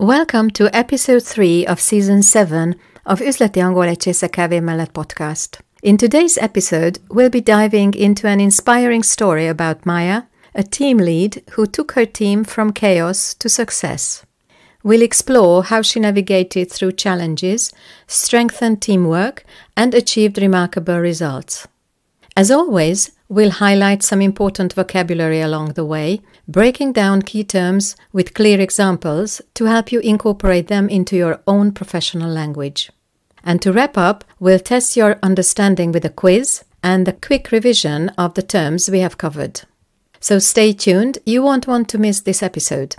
Welcome to episode 3 of season 7 of Üzleti angol egy csésze kávé mellett podcast. In today's episode, we'll be diving into an inspiring story about Maya, a team lead who took her team from chaos to success. We'll explore how she navigated through challenges, strengthened teamwork, and achieved remarkable results. As always, we'll highlight some important vocabulary along the way, breaking down key terms with clear examples to help you incorporate them into your own professional language. And to wrap up, we'll test your understanding with a quiz and a quick revision of the terms we have covered. So stay tuned, you won't want to miss this episode.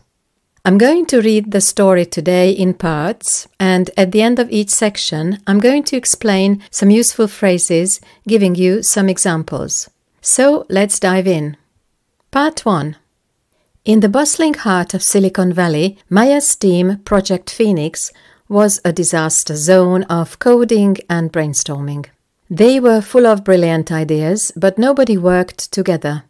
I'm going to read the story today in parts, and at the end of each section, I'm going to explain some useful phrases, giving you some examples. So let's dive in. Part 1. In the bustling heart of Silicon Valley, Maya's team, Project Phoenix, was a disaster zone of coding and brainstorming. They were full of brilliant ideas, but nobody worked together.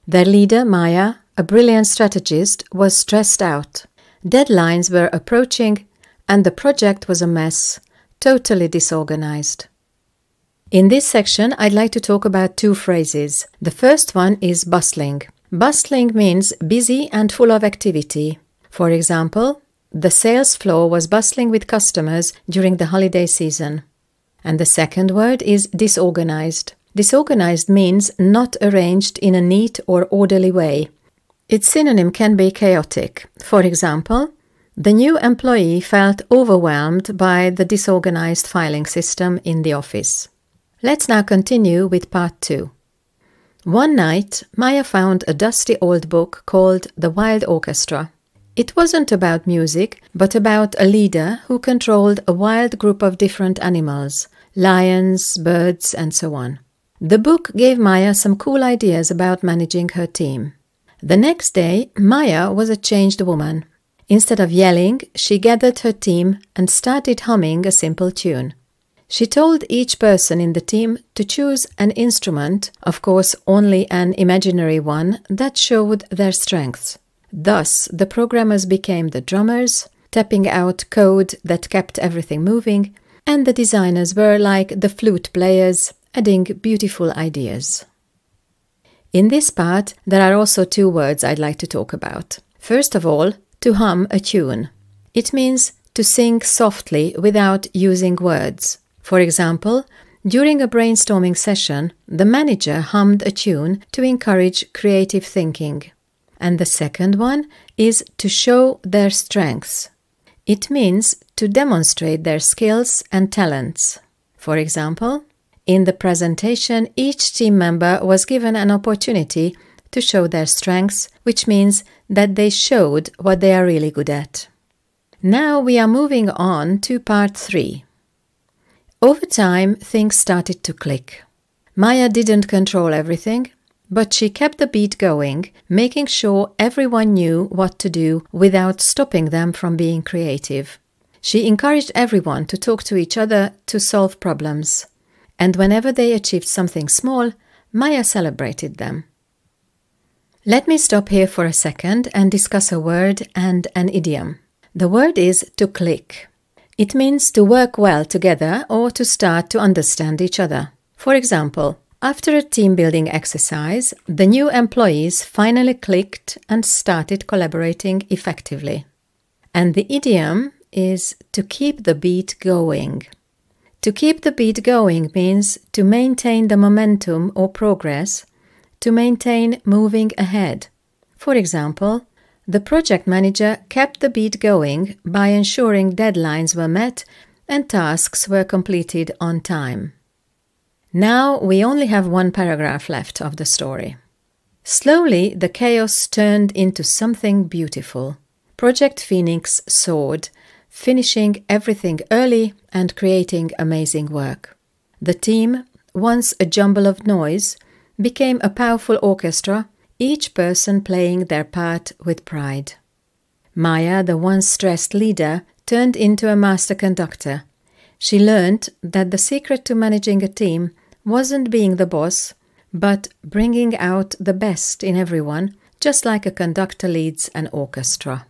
Their leader, Maya, a brilliant strategist, was stressed out. Deadlines were approaching, and the project was a mess, totally disorganized. In this section, I'd like to talk about two phrases. The first one is bustling. Bustling means busy and full of activity. For example, the sales floor was bustling with customers during the holiday season. And the second word is disorganized. Disorganized means not arranged in a neat or orderly way. Its synonym can be chaotic. For example, the new employee felt overwhelmed by the disorganized filing system in the office. Let's now continue with part 2. One night, Maya found a dusty old book called The Wild Orchestra. It wasn't about music, but about a leader who controlled a wild group of different animals, lions, birds, and so on. The book gave Maya some cool ideas about managing her team. The next day, Maya was a changed woman. Instead of yelling, she gathered her team and started humming a simple tune. She told each person in the team to choose an instrument, of course only an imaginary one, that showed their strengths. Thus, the programmers became the drummers, tapping out code that kept everything moving, and the designers were like the flute players, adding beautiful ideas. In this part, there are also two words I'd like to talk about. First of all, to hum a tune. It means to sing softly without using words. For example, during a brainstorming session, the manager hummed a tune to encourage creative thinking. And the second one is to show their strengths. It means to demonstrate their skills and talents. For example, in the presentation, each team member was given an opportunity to show their strengths, which means that they showed what they are really good at. Now we are moving on to part 3. Over time, things started to click. Maya didn't control everything, but she kept the beat going, making sure everyone knew what to do without stopping them from being creative. She encouraged everyone to talk to each other to solve problems. And whenever they achieved something small, Maya celebrated them. Let me stop here for a second and discuss a word and an idiom. The word is to click. It means to work well together or to start to understand each other. For example, after a team-building exercise, the new employees finally clicked and started collaborating effectively. And the idiom is to keep the beat going. To keep the beat going means to maintain the momentum or progress, to maintain moving ahead. For example, the project manager kept the beat going by ensuring deadlines were met and tasks were completed on time. Now we only have one paragraph left of the story. Slowly, the chaos turned into something beautiful. Project Phoenix soared, finishing everything early and creating amazing work. The team, once a jumble of noise, became a powerful orchestra, each person playing their part with pride. Maya, the once stressed leader, turned into a master conductor. She learned that the secret to managing a team wasn't being the boss, but bringing out the best in everyone, just like a conductor leads an orchestra.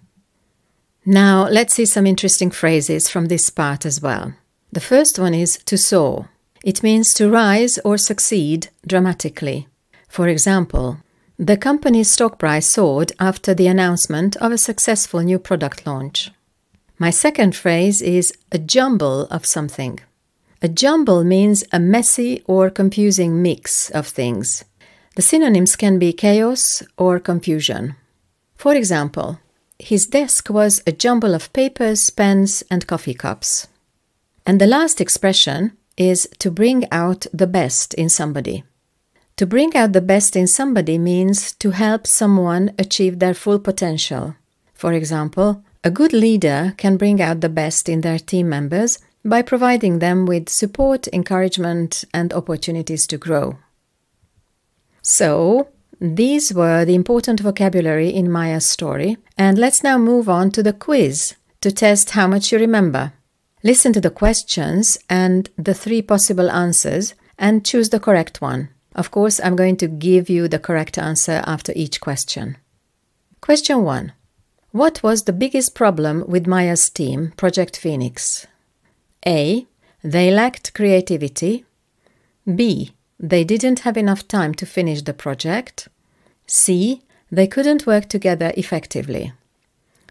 Now, let's see some interesting phrases from this part as well. The first one is to soar. It means to rise or succeed dramatically. For example, the company's stock price soared after the announcement of a successful new product launch. My second phrase is a jumble of something. A jumble means a messy or confusing mix of things. The synonyms can be chaos or confusion. For example, his desk was a jumble of papers, pens, and coffee cups. And the last expression is to bring out the best in somebody. To bring out the best in somebody means to help someone achieve their full potential. For example, a good leader can bring out the best in their team members by providing them with support, encouragement, and opportunities to grow. So, these were the important vocabulary in Maya's story, and let's now move on to the quiz to test how much you remember. Listen to the questions and the 3 possible answers and choose the correct one. Of course, I'm going to give you the correct answer after each question. Question 1. What was the biggest problem with Maya's team, Project Phoenix? A. They lacked creativity. B. They didn't have enough time to finish the project. C. They couldn't work together effectively.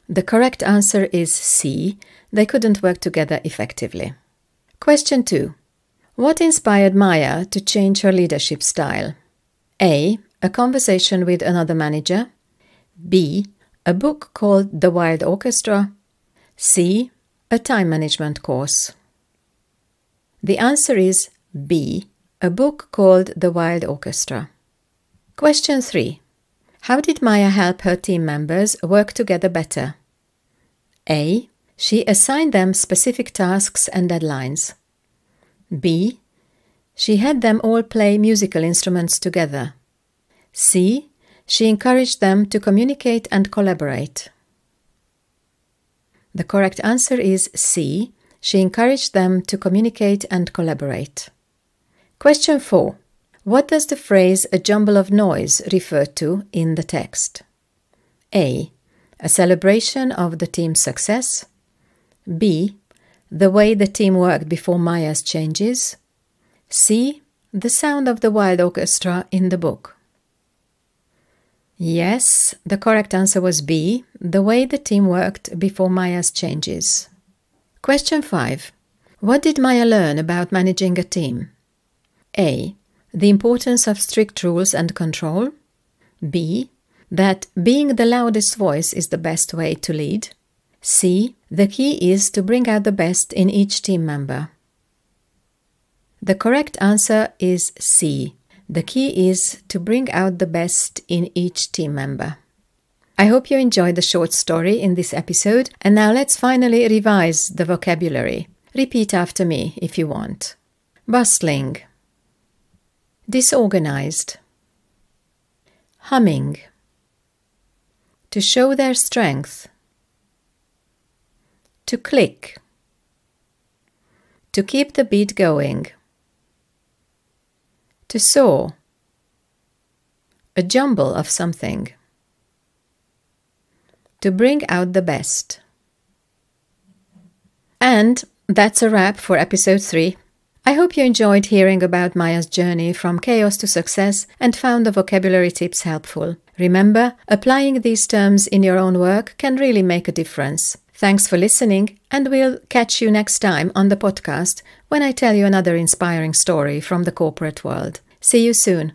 The correct answer is C. They couldn't work together effectively. Question 2. What inspired Maya to change her leadership style? A. A conversation with another manager. B. A book called The Wild Orchestra. C. A time management course. The answer is B. A book called The Wild Orchestra. Question 3. How did Maya help her team members work together better? A. She assigned them specific tasks and deadlines. B. She had them all play musical instruments together. C. She encouraged them to communicate and collaborate. The correct answer is C. She encouraged them to communicate and collaborate. Question 4. What does the phrase a jumble of noise refer to in the text? A. A celebration of the team's success. B. The way the team worked before Maya's changes. C. The sound of the wild orchestra in the book. Yes, the correct answer was B. The way the team worked before Maya's changes. Question 5. What did Maya learn about managing a team? A. The importance of strict rules and control. B. That being the loudest voice is the best way to lead. C. The key is to bring out the best in each team member. The correct answer is C. The key is to bring out the best in each team member. I hope you enjoyed the short story in this episode, and now let's finally revise the vocabulary. Repeat after me if you want. Bustling. Disorganized. Humming. To show their strength. To click. To keep the beat going. To soar. A jumble of something. To bring out the best. And that's a wrap for episode 3. I hope you enjoyed hearing about Maya's journey from chaos to success and found the vocabulary tips helpful. Remember, applying these terms in your own work can really make a difference. Thanks for listening, and we'll catch you next time on the podcast when I tell you another inspiring story from the corporate world. See you soon.